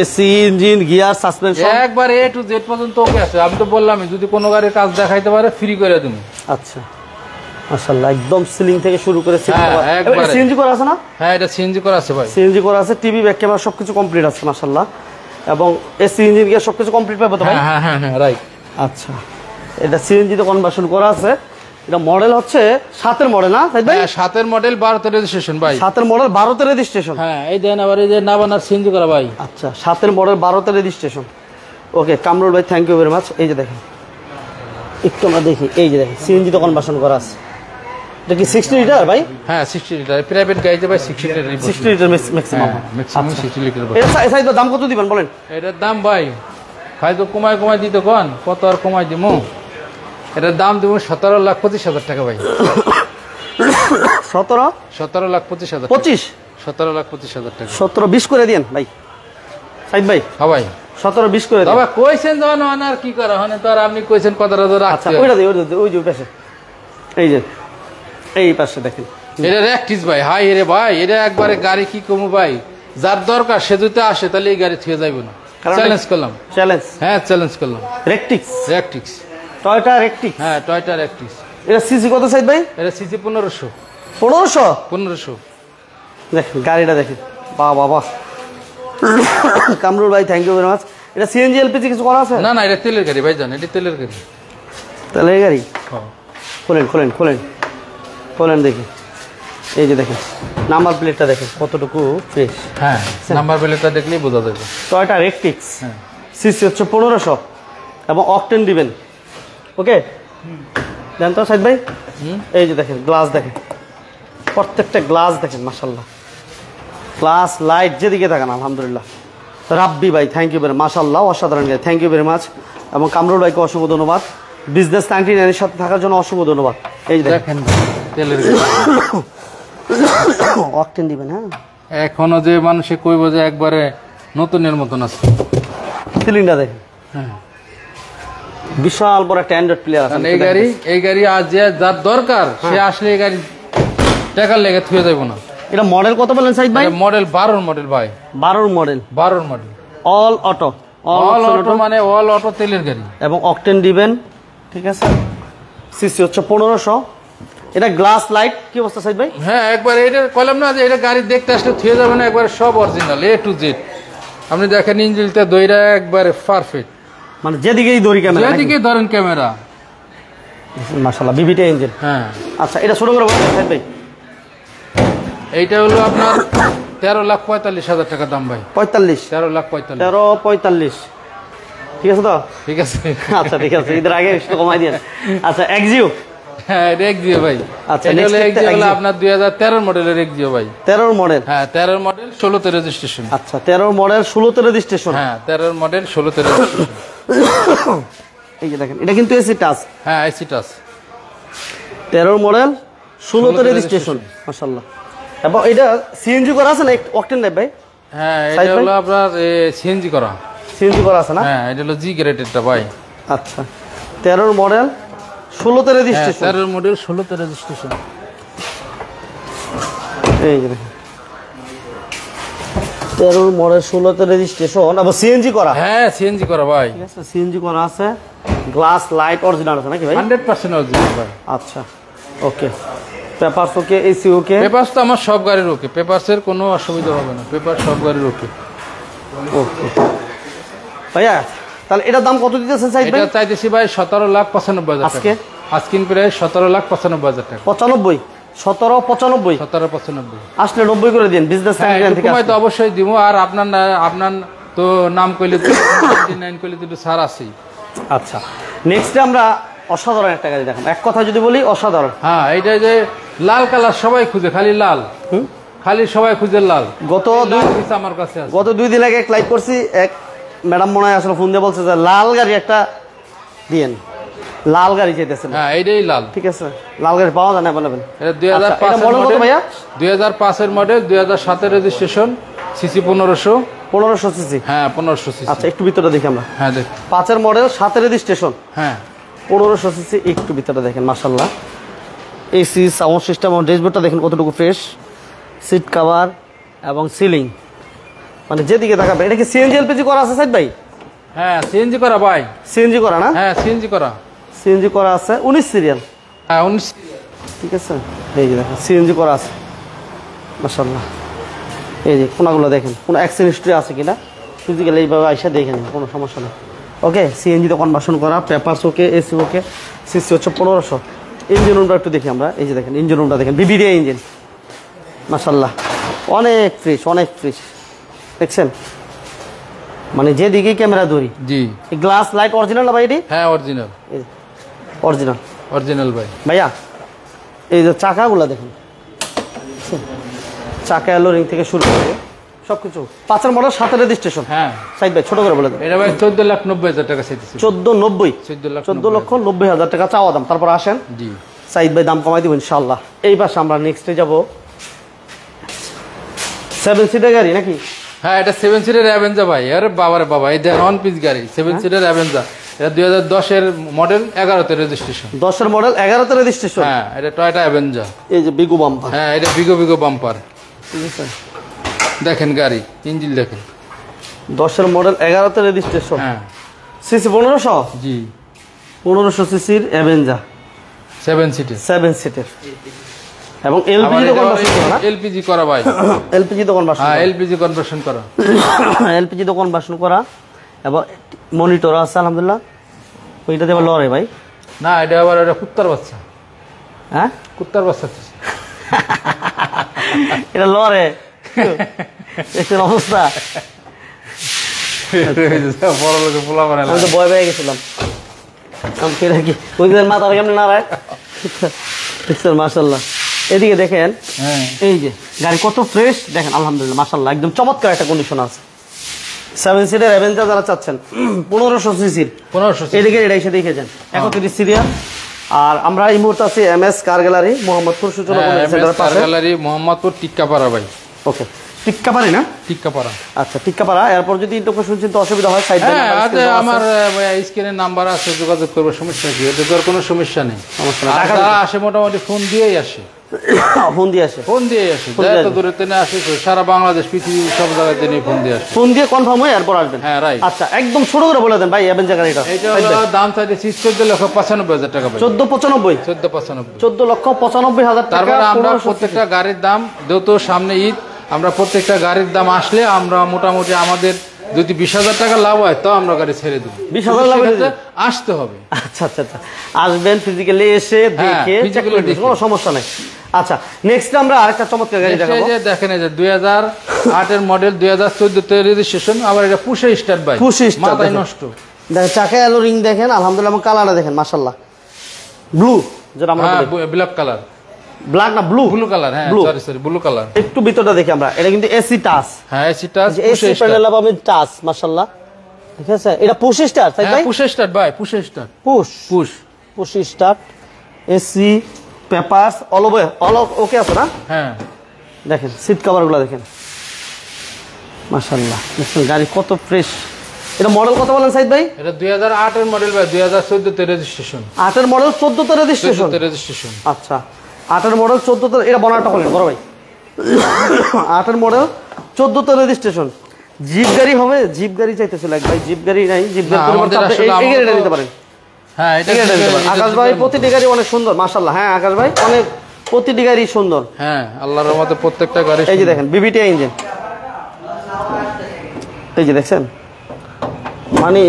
এসি, ইঞ্জিন, গিয়ার, সাসপেনশন একবার A to Z পর্যন্ত ওকে আছে। আমি তো বললাম যদি কোনো গাড়ির কাজ দেখাইতে পারে ফ্রি করে তুমি। আচ্ছা মাশাআল্লাহ, একদম সিলিং থেকে শুরু করে একবারে। সিএনজি করা আছে না? হ্যাঁ এটা সিএনজি করা আছে ভাই, সিএনজি করা আছে, টিভি, ব্যাক ক্যামেরা সবকিছু কমপ্লিট আছে মাশাআল্লাহ, এবং এসি, ইঞ্জিন, গিয়ার সবকিছু কমপ্লিট পাবে তো ভাই? হ্যাঁ হ্যাঁ হ্যাঁ রাইট। আচ্ছা, এটা সিএনজি তে কনভার্সন করা আছে। এটা মডেল হচ্ছে 7 মডেল না সাইদ ভাই? হ্যাঁ 7 মডেল 12 তে রেজিস্ট্রেশন ভাই। 7 মডেল 12 তে রেজিস্ট্রেশন। হ্যাঁ এই দেন আবার এই যে নাবানার সিএনজি করা ভাই। আচ্ছা 7 মডেল 12 তে রেজিস্ট্রেশন। ওকে কামরুল ভাই, থ্যাংক ইউ ভেরি মাচ। এই যে দেখেন একটু আমরা দেখি, এই যে দেখেন সিএনজি তে কনভার্সন করা আছে। এটা কি 60 লিটার ভাই? হ্যাঁ 60 লিটার, প্রাইভেট গাড়িতে ভাই 60 litre, 60 litre maximum. Maximum 60 litre. এটা সাইজ দাম কত দিবেন বলেন? এটার দাম ভাই খাই তো কমাই দিতে কোন কত আর কমাই দিমু, এটার দাম দিব 17,25,000 টাকা ভাই। 17,25,000 17,25,000 টাকা। 17-20 করে দেন ভাই সাইদ ভাই। হ্যাঁ ভাই 17-20 করে দেন। বাবা কইছেন যখন আর কি করা হয়, তো আর আপনি কইছেন কথাটা তো আচ্ছা রাখতে। ওইটা দিই, ওই যে পাশে, এই যে এই পাশে দেখেন, এটা র্যাকটিস ভাই। হাই রে ভাই, এটা একবারে গাড়ি কি কমু ভাই, যার দরকার সে যদি আসে তাহলে এই গাড়ি থুয়ে যাইব না। চ্যালেঞ্জ করলাম, চ্যালেঞ্জ। হ্যাঁ চ্যালেঞ্জ করলাম। রেকটিক্স, র্যাকটিক্স, টয়োটা রেকটিক্স। হ্যাঁ টয়োটা র্যাকটিক্স। এটা সিসি কত সাইদ ভাই? এটা সিসি 1500। 1500 দেখেন গাড়িটা দেখেন, বাহ বাহ বাহ। কামরুল ভাই থ্যাংক ইউ ভেরি মাচ। এটা সিএনজি এলপিজি কিছু করা আছে? না না এটা তেলের গাড়ি ভাই, জান এটা তেলের গাড়ি। তেলের গাড়ি? হ্যাঁ খোলেন খোলেন খোলেন খোলেন দেখি, এই যে দেখেন নাম্বার প্লেটটা দেখেন কতটুকু ফ্রেশ। হ্যাঁ নাম্বার প্লেটটা দেখলেই বোঝা যাবে। টয়োটা রেকটিক্স, হ্যাঁ সিসি হচ্ছে 1500 এবং অকটেন দিবেন। ওকে দেন তো সাইদ ভাই, এই যে দেখেন গ্লাস দেখেন প্রত্যেকটা গ্লাস দেখেন মাশাল্লাহ, গ্লাস লাইট যেদিকে থাকেন আলহামদুলিল্লাহ। রাব্বি ভাই থ্যাংক ইউ ভেরি মাশাল্লাহ, অসাধারণ গাড়ি, থ্যাংক ইউ ভেরি মাচ। এবং কামরুল ভাইকে অসংখ্য ধন্যবাদ, বিজনেস 99 এর সাথে থাকার জন্য অসংখ্য ধন্যবাদ। এই দেখেন তেলের অকটেন দিবেন। হ্যাঁ, এখনো যে মানুষে কইব যে একবারে নতুনের মতন আছে। সিলিন্ডার দেখেন, হ্যাঁ বিশাল বড় একটা অ্যান্ড্রয়েড প্লেয়ার আছে। এই গাড়ি আজ যে যার দরকার সে আসলে এই গাড়ি টাকার লেগে থুয়ে যাবো না। এটা মডেল কত বলেন সাইদ ভাই? মডেল 12 মডেল ভাই, 12 model, 12 model, all auto, all auto মানে অল অটো তেলের গাড়ি এবং অকটেন দিবেন, ঠিক আছে। সিসি হচ্ছে 1500। এটা গ্লাস লাইট কি অবস্থা সাইদ ভাই? হ্যাঁ একবার এটা কইলাম না যে এটা গাড়ি দেখতে আসলে থুয়ে যাবে না, একবার সব অরিজিনাল A to Z। আপনি দেখেন ইঞ্জিনটা দইরা একবারে পারফেক্ট, মানে যেদিকেই ধরি ক্যামেরা, যেদিকে ধরেন ক্যামেরা মাশাআল্লাহ বিবিটি ইঞ্জিন। হ্যাঁ আচ্ছা, এটা ছোট করে বলেন সাইদ ভাই। এইটা হলো আপনার 13,45,000 টাকা দাম ভাই। 45, 13,45,000, 1345, ঠিক আছে তো? ঠিক আছে। আচ্ছা ঠিক আছে, ঈদের আগে একটু কমাই দিন। আচ্ছা এক্সিও, হ্যাঁ এটা এক্সিও ভাই। আচ্ছা এটা হলো এক্সিও হলো আপনার 2013 মডেলের এক্সিও ভাই। 13 মডেল, হ্যাঁ 13 মডেল 16তে রেজিস্ট্রেশন। আচ্ছা 13 মডেল 16তে রেজিস্ট্রেশন। হ্যাঁ 13 মডেল 16তে রেজিস্ট্রেশন। এই যে দেখেন, এটা কিন্তু এসি টাচ। হ্যাঁ এসি টাচ, 13 মডেল 16তে রেজিস্ট্রেশন মাশাআল্লাহ। এবং এটা সিএনজি করা আছে না অকটেন টাইপ ভাই? হ্যাঁ এটা হলো আপনার সিএনজি করা, সিএনজি করা আছে না? হ্যাঁ এটা হলো জি গ্রেডেরটা ভাই। আচ্ছা 13 মডেল 16তে রেজিস্ট্রেশন। 13 মডেল 16তে রেজিস্ট্রেশন। এই যে দেখেন 13 মডেল 16তে রেজিস্ট্রেশন এবং সিএনজি করা। হ্যাঁ সিএনজি করা ভাই, ঠিক আছে, সিএনজি করা আছে, গ্লাস লাইট অরিজিনাল আছে নাকি ভাই? 100% অরিজিনাল ভাই। আচ্ছা okay, papers okay, AC okay? Papers তো আমার সব গাড়ির ওকে, পেপারসের কোনো অসুবিধা হবে না, পেপার সব গাড়ির ওকে। ওকে ভাইয়া, তাহলে এটার দাম কত দিতেছেন সাইদ ভাই? এটা চাইতেছি ভাই 17,95,000 টাকা আজকে। আজকিন প্রায় 17,95,000 টাকা। 95, 17, 95, 17,95 আসলে 90 করে দিন, বিজনেস থেকে কমাই তো অবশ্যই দিব। আর আপনার তো নাম কইলে তো 99 কইলে তো ছাড় আছেই। আচ্ছা নেক্সটে আমরা অসাধারণ একটা গাড়ি দেখাবো, এক কথা যদি বলি অসাধারণ। হ্যাঁ এটা যে লাল কালার সবাই খুঁজে, খালি লাল, খালি সবাই খুঁজে লাল। গত আমার কাছে আছে, গত 2 দিন আগে এক লাইভ করছি, এক ম্যাডাম মনে হয় আসলে ফোন দিয়ে বলছে যে লাল গাড়ি একটা দিয়েন, লাল গাড়ি চাইতেছেন। হ্যাঁ এইটাই লাল, ঠিক আছে, লাল গাড়ি পাওয়া যায় না বলবেন? এটা 2005 এর মডেল কত ভাইয়া? 2005 এর মডেল, 2007 এর রেজিস্ট্রেশন, সিসি 1500। 1500 সিসি। হ্যাঁ 1500 সিসি। আচ্ছা একটু ভিতরে দেখি আমরা। হ্যাঁ দেখ, 5 এর মডেল, 7 এর রেজিস্ট্রেশন, হ্যাঁ 1500 সিসি। একটু ভিতরে দেখেন মাশাআল্লাহ, এসি, সাউন্ড সিস্টেম এবং ড্যাশবোর্ডটা দেখেন কতটুকু ফ্রেশ, সিট কভার এবং সিলিং, মানে যেদিকে তাকাবে। এটা কি সিএনজি এলপিজি করা আছে সাইদ ভাই? হ্যাঁ সিএনজি করা ভাই, সিএনজি করা না? হ্যাঁ সিএনজি করা, সিএনজি করা আছে, 19 সিরিয়াল। হ্যাঁ 19। ঠিক আছে, এই যে দেখেন সিএনজি করা আছে মাশাআল্লাহ। এই যে কোনাগুলো দেখেন, কোনো অ্যাক্সিডেন্ট হিস্ট্রি আছে কিনা ফিজিক্যালি এইভাবে আইসা দেখে নিন, কোনো সমস্যা নেই। ওকে, সিএনজিতে কনভার্সন করা, পেপারস ওকে, এসি ওকে, সিসি হচ্ছে 1500। ইঞ্জিন রুমটা একটু দেখি আমরা। এই যে দেখেন ইঞ্জিন রুমটা দেখেন, বিবিডিআই ইঞ্জিন মাশাআল্লাহ, অনেক ফ্রেশ, অনেক ফ্রেশ দেখছেন, মানে যেদিকেই ক্যামেরা ধরি। জি গ্লাস লাইট অরিজিনাল না ভাই? এটি হ্যাঁ অরিজিনাল, অরিজিনাল অরিজিনাল ভাই। ভাইয়া এই যে চাকাগুলো দেখুন, চাকা এলোরিং থেকে শুরু করে সবকিছু। 5 এর মডেল, 7 এর রেজিস্ট্রেশন। হ্যাঁ সাইদ ভাই ছোট করে বলে দেন। এটা ভাই 14,90,000 টাকা চাইতেছি। 14,90, 14,90,000 টাকা চাওয়া দাম। তারপর আসেন জি সাইদ ভাই দাম কমাই দিব ইনশাআল্লাহ। এই পাশে আমরা নেক্সটে যাব 7 সিটার গাড়ি নাকি? হ্যাঁ এটা 7 সিটার অ্যাভেঞ্জার ভাই। আরে বাবা রে বাবা, এই দেখেন ওয়ান পিস গাড়ি, 7 সিটার অ্যাভেঞ্জার। এটা 2010 এর মডেল, 11তে রেজিস্ট্রেশন। 10 এর মডেল, 11তে রেজিস্ট্রেশন। হ্যাঁ এটা টয়োটা অ্যাভেঞ্জার। এই যে বিগু বাম্পার। হ্যাঁ এটা বিগো বিগো বাম্পার। ঠিক আছে, দেখেন গাড়ি ইঞ্জিন দেখেন। 10 এর মডেল, 11তে রেজিস্ট্রেশন। হ্যাঁ সিসি 1500। জি 1500 সিসির অ্যাভেঞ্জার, 7 সিটার, 7 সিটার। এবং এলপিজি তো কনভার্সন করা না? এলপিজি করা ভাই। এলপিজি তো কনভার্সন। হ্যাঁ এলপিজি কনভার্সন করা, এলপিজি তো কনভার্সন করা। এবং মনিটর আছে আলহামদুলিল্লাহ। ওইটাতে আবার লড়ে ভাই? না এটা আবার এটা কুত্তার বাচ্চা। হ্যাঁ কুত্তার বাচ্চা এটা লড়ে, দেখছেন অবস্থা। বড় লোকের পোলা বানায়। আমি তো ভয় পেয়ে গেছিলাম, আমি ফিরে কি ওই মাথা কেমন নাড়ায় দেখছেন মাশাআল্লাহ। এদিকে দেখেন, হ্যাঁ এই যে গাড়ি কত ফ্রেশ দেখেন, আলহামদুলিল্লাহ মাশাআল্লাহ একদম চমৎকার একটা কন্ডিশন আছে। 7 সিটের অ্যাভেঞ্জার যারা চাচ্ছেন 1500 সিসির, 1500 এদিকে এটা এসে দেখে যান 31 সিরিয়াল। আর আমরা এই মুহূর্তে আছি এমএস কার গ্যালারি মোহাম্মদপুর সূচনা সেন্টারের কার পাশে। গ্যালারি মোহাম্মদপুর টিক্কাপাড়া ভাই। ওকে, টিক্কাপাড়া না? টিক্কাপাড়া। আচ্ছা টিক্কাপাড়া। এরপর যদি ইন্টারভিউ শুনছেন তো অসুবিধা হয়, সাইড হ্যাঁ আমার স্ক্রিনের নাম্বার আছে, যোগাযোগ করবো, সমস্যা কি? এতে তোর কোনো সমস্যা নেই। সমস্যা নেই। আর যারা আসে মোটামুটি ফোন দিয়েই আসে, ফোন দিয়ে আসে, ফোন দিয়ে আসে, এত দূরে তেনে আসে, সারা বাংলাদেশ পৃথিবীর সব জায়গায় তিনি ফোন দিয়ে আসে, ফোন দিয়ে কনফার্ম হয়ে এরপর আসবেন। হ্যাঁ রাইট। আচ্ছা একদম ছোট করে বলে দেন ভাই অ্যাভেঞ্জার গাড়িটা। এটা হলো দাম চাইছে 14,95,000 টাকা ভাই। 1495, 14,95,000। 14,95,000 টাকা। তারপরে আমরা প্রত্যেকটা গাড়ির দাম যেহেতু সামনে ঈদ, আমরা প্রত্যেকটা গাড়ির দাম আসলে আমরা মোটামুটি আমাদের যদি 20,000 টাকা লাভ হয় তো আমরা গাড়ি ছেড়ে দেবো। 20,000 লাভ হলে আসতে হবে। আচ্ছা আচ্ছা আচ্ছা, আসবেন ফিজিক্যালি এসে দেখে চেক করে নেবেন, কোনো সমস্যা নাই। আচ্ছা নেক্সট আমরা আরেকটা চমৎকার গাড়ি দেখাবো। এই যে দেখেন, এই যে 2008 এর মডেল, 2014 তে রেজিস্ট্রেশন, আবার এটা পুশে স্টার্ট ভাই, পুশে স্টার্ট, মাথায় নষ্ট। দেখেন চাকা এলো রিং দেখেন আলহামদুলিল্লাহ, এবং কালারটা দেখেন মাশাআল্লাহ, ব্লু যেটা আমরা বলি, ব্ল্যাক কালার, ব্ল্যাক না ব্লু, ব্লু কালার, হ্যাঁ সরি ব্লু কালার। একটু ভিতরটা দেখি আমরা, এটা কিন্তু এসি টাচ, হ্যাঁ এসি টাচ, এসি প্যানেল পাবেন টাচ মাশাআল্লাহ, ঠিক আছে। এটা পুশ স্টার্ট তাই ভাই? পুশ স্টার্ট ভাই, push start, push push push start, AC papers all ওকে আছে না? হ্যাঁ দেখেন সিট কভারগুলো দেখেন মাশাআল্লাহ, দেখেন গাড়ি কত ফ্রেশ। এটা মডেল কত বলেন সাইদ ভাই? এটা 2008 এর মডেল ভাই, 2014 তে রেজিস্ট্রেশন। 8 এর মডেল 14 তে রেজিস্ট্রেশন। রেজিস্ট্রেশন আচ্ছা 8 এর মডেল 14 তে, এটা বনারটা বলেন বড় ভাই। 8 এর মডেল 14 তে রেজিস্ট্রেশন। জিপ গাড়ি হবে, জিপ গাড়ি চাইতেছিল এক ভাই, জিপ গাড়ি নাই, জিপ গাড়ি পরিবর্তে আপনি এই গাড়িটা নিতে পারেন। হ্যাঁ এটা আকাশ ভাই প্রতিটি গাড়ি অনেক সুন্দর মাশাআল্লাহ। হ্যাঁ আকাশ ভাই অনেক প্রতিটি গাড়ি সুন্দর। হ্যাঁ আল্লাহর রহমতে প্রত্যেকটা গাড়ি। এই যে দেখেন বিবিটি ইঞ্জিন, এই যে দেখছেন, মানে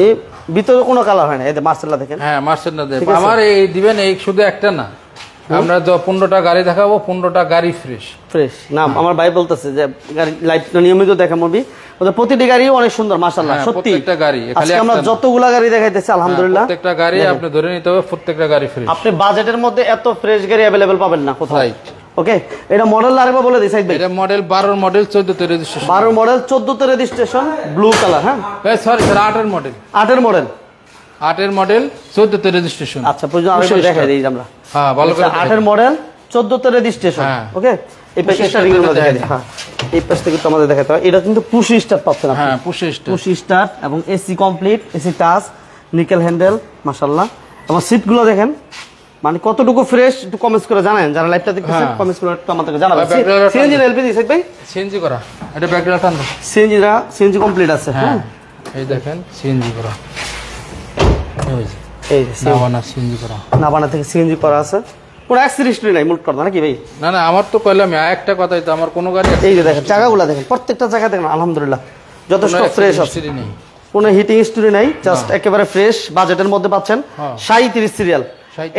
ভিতরে কোনো কালার হয় না। এই যে মার্সেলটা দেখেন, হ্যাঁ মার্সেলটা দেখেন। আমার এই দিবেন এই শুধু একটা না, আমরা তো 15টা গাড়ি দেখাবো, 15টা গাড়ি ফ্রেশ ফ্রেশ। না আমার ভাই বলতেছে যে গাড়ি লাইট নিয়মিত দেখা মুভি, ওদের প্রতিটি গাড়ি অনেক সুন্দর মাশাআল্লাহ সত্যি। প্রত্যেকটা গাড়ি, খালি আমরা যতগুলা গাড়ি দেখাইতেছি আলহামদুলিল্লাহ প্রত্যেকটা গাড়ি আপনি ধরে নিতে হবে, প্রত্যেকটা গাড়ি ফ্রেশ। আপনি বাজেটের মধ্যে এত ফ্রেশ গাড়ি अवेलेबल পাবেন না কোথাও। রাইট। ওকে, এটা মডেল আরেকবার বলে দিই সাইদ ভাই। এটা মডেল 12 মডেল 14 তে রেজিস্ট্রেশন। 12 মডেল 14 তে রেজিস্ট্রেশন, ব্লু কালার। হ্যাঁ সরি স্যার 8 এর মডেল, 8 এর মডেল, 8 এর মডেল 14 তে রেজিস্ট্রেশন। আচ্ছা প্রয়োজন আরেকবার দেখাই দেই আমরা। হ্যাঁ ভালো করে 8 এর মডেল 14 তে রেজিস্ট্রেশন। ওকে, এই পাশে স্টার্টিং গুলো দেখাই দিই। হ্যাঁ এই পাশ থেকে তো আমাদের দেখাতে হয়। এটা কিন্তু পুশ স্টার্ট পাচ্ছেন আপনি। হ্যাঁ পুশ স্টার্ট, পুশ স্টার্ট এবং AC complete, AC touch, nickel handle মাশাআল্লাহ। এবং সিটগুলো দেখেন মানে কতটুকু ফ্রেশ, একটু কমেন্টস করে জানান যারা লাইভটা দেখতেছেন, কমেন্টস করে একটু আমাদেরকে জানাবেন। সিএনজি না এলপিজি সাইদ ভাই? সিএনজি করা, এটা ব্যাকগ্রাউন্ড টান দাও। সিএনজি কমপ্লিট আছে। হ্যাঁ এই দেখেন সিএনজি করা, এই নাবানা সিএনজি করা, নাবানা থেকে সিএনজি করা আছে, কোনো অ্যাক্সিডেন্ট হিস্টরি নাই মুল্ট করবে নাকি ভাই? না না আমার তো কইলাম একটা কথাই তো, আমার কোনো গাড়ি। এই যে দেখেন চাকাগুলো দেখেন, প্রত্যেকটা চাকা দেখেন আলহামদুলিল্লাহ যথেষ্ট ফ্রেশ আছে, কোনো হিটিং হিস্টরি নাই, জাস্ট একেবারে ফ্রেশ। বাজেটের মধ্যে পাচ্ছেন 37 সিরিয়াল।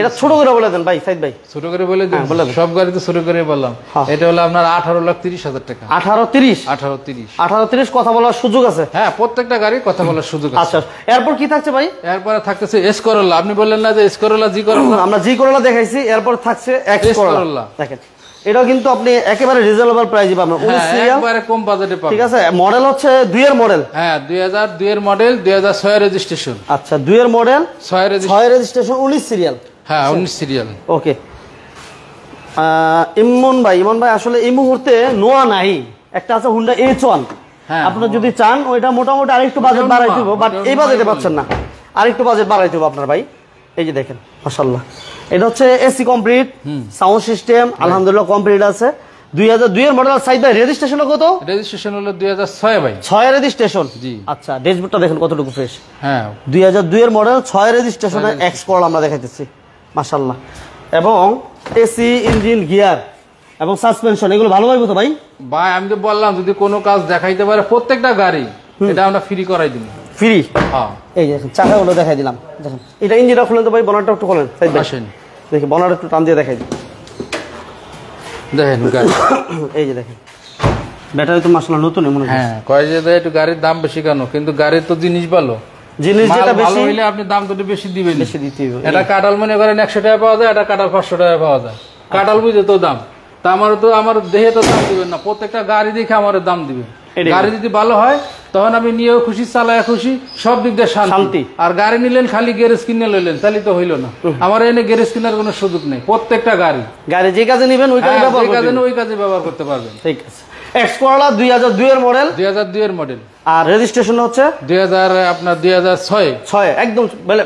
এটা ছোট করে বলে দেন ভাই সাইদ ভাই। ছোট করে বলে দেন, সব গাড়ি তো ছোট করে বললাম। এটা হলো আপনার 18,30,000 টাকা। 18,30 কথা বলার সুযোগ আছে। হ্যাঁ প্রত্যেকটা গাড়ির কথা বলার সুযোগ আছে। আচ্ছা এরপর কি থাকছে ভাই? এরপরে থাকতেছে এস করোলা। আপনি বললেন না যে এস করোলা, জি করোলা? আমরা জি করোলা দেখাইছি, এরপর থাকছে এক্স করোলা। দেখেন এটাও কিন্তু আপনি একেবারে রিজনেবল প্রাইসে পাবেন, 19 সিরিয়াল, একবারে কম বাজেটে পাবেন। ঠিক আছে। মডেল হচ্ছে 2 এর মডেল। হ্যাঁ 2002 এর মডেল, 2006 এর রেজিস্ট্রেশন। আচ্ছা 2 এর মডেল, 6 রেজিস্ট্রেশন, 19 সিরিয়াল। হ্যাঁ 19 সিরিয়াল। ওকে ইমন ভাই আসলে এই মুহূর্তে নোয়া নাই, একটা আছে হুন্ডা H1। আপনারা যদি চান ওইটা মোটামুটি আরেকটু বাজেট বাড়াইতে হবে, বাট এই বাজেটে পাচ্ছেন না, আরেকটু বাজেট বাড়াইতে হবে আপনার ভাই। এই যে দেখেন মাশাআল্লাহ, এটা হচ্ছে এসি কমপ্লিট, সাউন্ড সিস্টেম আলহামদুলিল্লাহ কমপ্লিট আছে। 2002 এর মডেল। সাইদ ভাই রেজিস্ট্রেশন কত? রেজিস্ট্রেশন হলো 2006 ভাই। 6 রেজিস্ট্রেশন। জি। আচ্ছা ড্যাশবোর্ডটা দেখেন কতটুকু ফ্রেশ। হ্যাঁ 2002 এর মডেল, 6 রেজিস্ট্রেশনের এক্স করোলা আমরা দেখাইতেছি মাশাআল্লাহ। এবং এসি, ইঞ্জিন, গিয়ার এবং সাসপেনশন এগুলো ভালো পাইবো তো ভাই? ভাই আমি তো বললাম যদি কোনো কাজ দেখাইতে পারে প্রত্যেকটা গাড়ি, এটা আমরা ফ্রি করাই দিব। ফ্রি? হ্যাঁ এই যে চাকাগুলো দেখাই দিলাম, দেখেন এটা ইঞ্জিনটা খুলেন তো ভাই, বনারটা একটু খোলেন সাইদ ভাই। আসেন দেখি বনারটা একটু টান দিয়ে দেখাই দিই, দেখেন গাড়ি। এই যে দেখেন ব্যাটারি তো মাশাআল্লাহ নতুন মনে হয়। হ্যাঁ কয় যে একটু গাড়ির দাম বেশি কেন, কিন্তু গাড়ির তো জিনিস ভালো, জিনিস যেটা বেশি হইলে আপনি দাম তো বেশি দিবেন, বেশি দিতে হবে। এটা কাটাল মনে করেন 100 টাকা পাওয়া যায়, এটা কাটাল 500 টাকা পাওয়া যায়, কাটাল বুঝে তো দাম। তা আমার দেহে তো দাম দিবেন না, প্রত্যেকটা গাড়ি দেখে আমার দাম দিবেন। গাড়ি যদি ভালো হয় তখন আমি নিয়েও খুশি, চালায় খুশি, সব দিক দিয়ে শান্তি। আর গাড়ি নিলেন খালি গ্যারেজ কিনে লইলেন, তাহলে তো হইলো না। আমার এনে গ্যারেজ কেনার কোনো সুযোগ নেই। প্রত্যেকটা গাড়ি যে কাজে নিবেন ওই কাজে ব্যবহার করতে পারবেন। ঠিক আছে। এক্স করলা 2002 এর মডেল, 2002 এর মডেল, আর রেজিস্ট্রেশন হচ্ছে 2006। একদম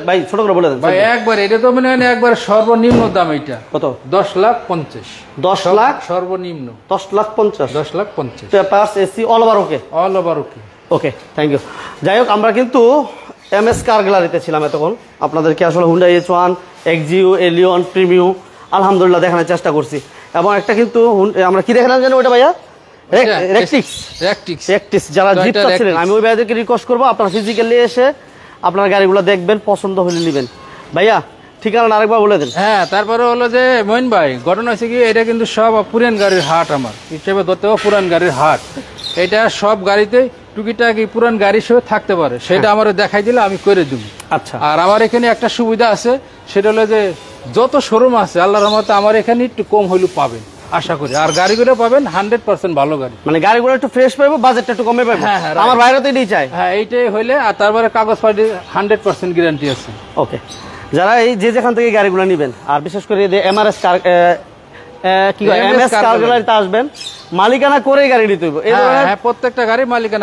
ভাই ছোট করে বলে দেন ভাই। একবার এটা তো মানে একবার সর্বনিম্ন দাম। এটা কত? 10,50,000। 10 লাখ সর্বনিম্ন, 10,50,000। 10,50,000। Papers, AC, all over okay. All over okay. Okay, thank you. যাই হোক, আমরা কিন্তু এমএস কার গ্যালারিতে ছিলাম এতক্ষণ। আপনাদেরকে আসলে Honda H1, Axio, Allion, Premio আলহামদুলিল্লাহ দেখানোর চেষ্টা করছি। এবং একটা কিন্তু আমরা কি দেখালাম জানো ওটা ভাইয়া? রেকটিক্স। যারা জিপ চাচ্ছিলেন, আমি ওই ভাইয়াদেরকে রিকোয়েস্ট করবো আপনারা ফিজিক্যালি এসে আপনার গাড়িগুলো দেখবেন, পছন্দ হলে নেবেন। ভাইয়া ঠিকানা আরেকবার বলে দেন। হ্যাঁ, তারপরে হলো যে মইন ভাই, ঘটনা হচ্ছে কি, এটা কিন্তু সব পুরান গাড়ির হাট। আমার হিসেবে ধরতেও পুরান গাড়ির হাট। এটা সব গাড়িতে টুকিটাকি পুরান গাড়ি হিসেবে থাকতে পারে, সেটা আমার দেখাই দিলে আমি করে দেবো। আচ্ছা। আর আমার এখানে একটা সুবিধা আছে, সেটা হলো যে যত শোরুম আছে আল্লাহর রহমতে আমার এখানে একটু কম হইলেও পাবেন আশা করি। আর গাড়িগুলো পাবেন 100% ভালো গাড়ি, মানে গাড়িগুলো একটু ফ্রেশ পাবো, বাজেটটা একটু কমে পাবো। আমার বাইরে তো এটাই চাই। হ্যাঁ, এইটাই হইলে। আর তারপরে কাগজ পাতি 100% গ্যারান্টি আছে। ওকে, যারা এই যেখান থেকে গাড়িগুলো নেবেন, আর বিশেষ করে এমআরএস কার এমএস কার গ্যালারিতে আসবেন, মালিকানা করে গাড়ি নিতে হবে। হ্যাঁ, প্রত্যেকটা গাড়ি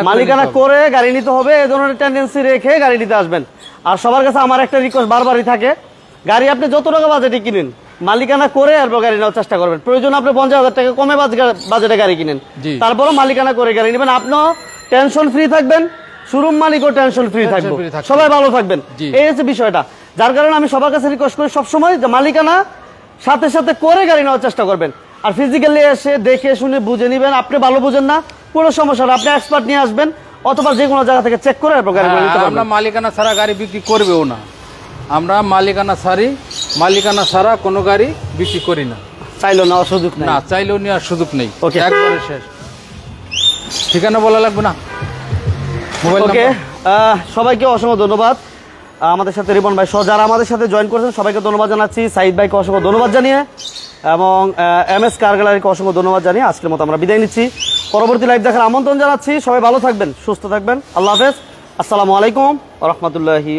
মালিকানা করে গাড়ি নিতে হবে। এই ধরনের টেন্ডেন্সি রেখে গাড়ি নিতে আসবেন। আর সবার কাছে আমার একটা রিকোয়েস্ট বারবারই থাকে, গাড়ি আপনি যত টাকা বাজেটে কিনেন, মালিকানা করে আর গাড়ি নেওয়ার চেষ্টা করবেন। প্রয়োজন আপনি 50,000 টাকা কমে বাজেটে গাড়ি কিনেন, তারপরও মালিকানা করে গাড়ি নেবেন। আপনিও টেনশন ফ্রি থাকবেন, শোরুম মালিকও টেনশন ফ্রি থাকবে, সবাই ভালো থাকবেন। এই হচ্ছে বিষয়টা। যার কারণে আমি সবার কাছে রিকোয়েস্ট করি সবসময় যে মালিকানা সাথে সাথে করে গাড়ি নেওয়ার চেষ্টা করবেন। আর ফিজিক্যালি এসে দেখে শুনে বুঝে নিবেন। আপনি ভালো বুঝেন না, কোনো সমস্যা না, আপনি এক্সপার্ট নিয়ে আসবেন, অথবা যে কোনো জায়গা থেকে চেক করে গাড়ি নিতে পারবেন। আমরা মালিকানা ছাড়া গাড়ি বিক্রি করবেও না। আমরা মালিকানা ছাড়া কোনো গাড়ি বিক্রি করি না। চাইলেও নেওয়ার সুযোগ নেই। না, চাইলেও নেওয়ার সুযোগ নেই। একবারে শেষ। ঠিকানা বলা লাগবে না, মোবাইল নাম্বার। সবাইকে অসংখ্য ধন্যবাদ। আমাদের সাথে রিপন ভাই সহ যারা আমাদের সাথে জয়েন করেছেন সবাইকে ধন্যবাদ জানাচ্ছি। সাইদ ভাইকে অসংখ্য ধন্যবাদ জানিয়ে এবং এমএস কার গ্যালারিকে অসংখ্য ধন্যবাদ জানিয়ে আজকের মতো আমরা বিদায় নিচ্ছি। পরবর্তী লাইভ দেখার আমন্ত্রণ জানাচ্ছি। সবাই ভালো থাকবেন, সুস্থ থাকবেন। আল্লাহ হাফেজ। আসসালামু আলাইকুম ওয়া রাহমাতুল্লাহি।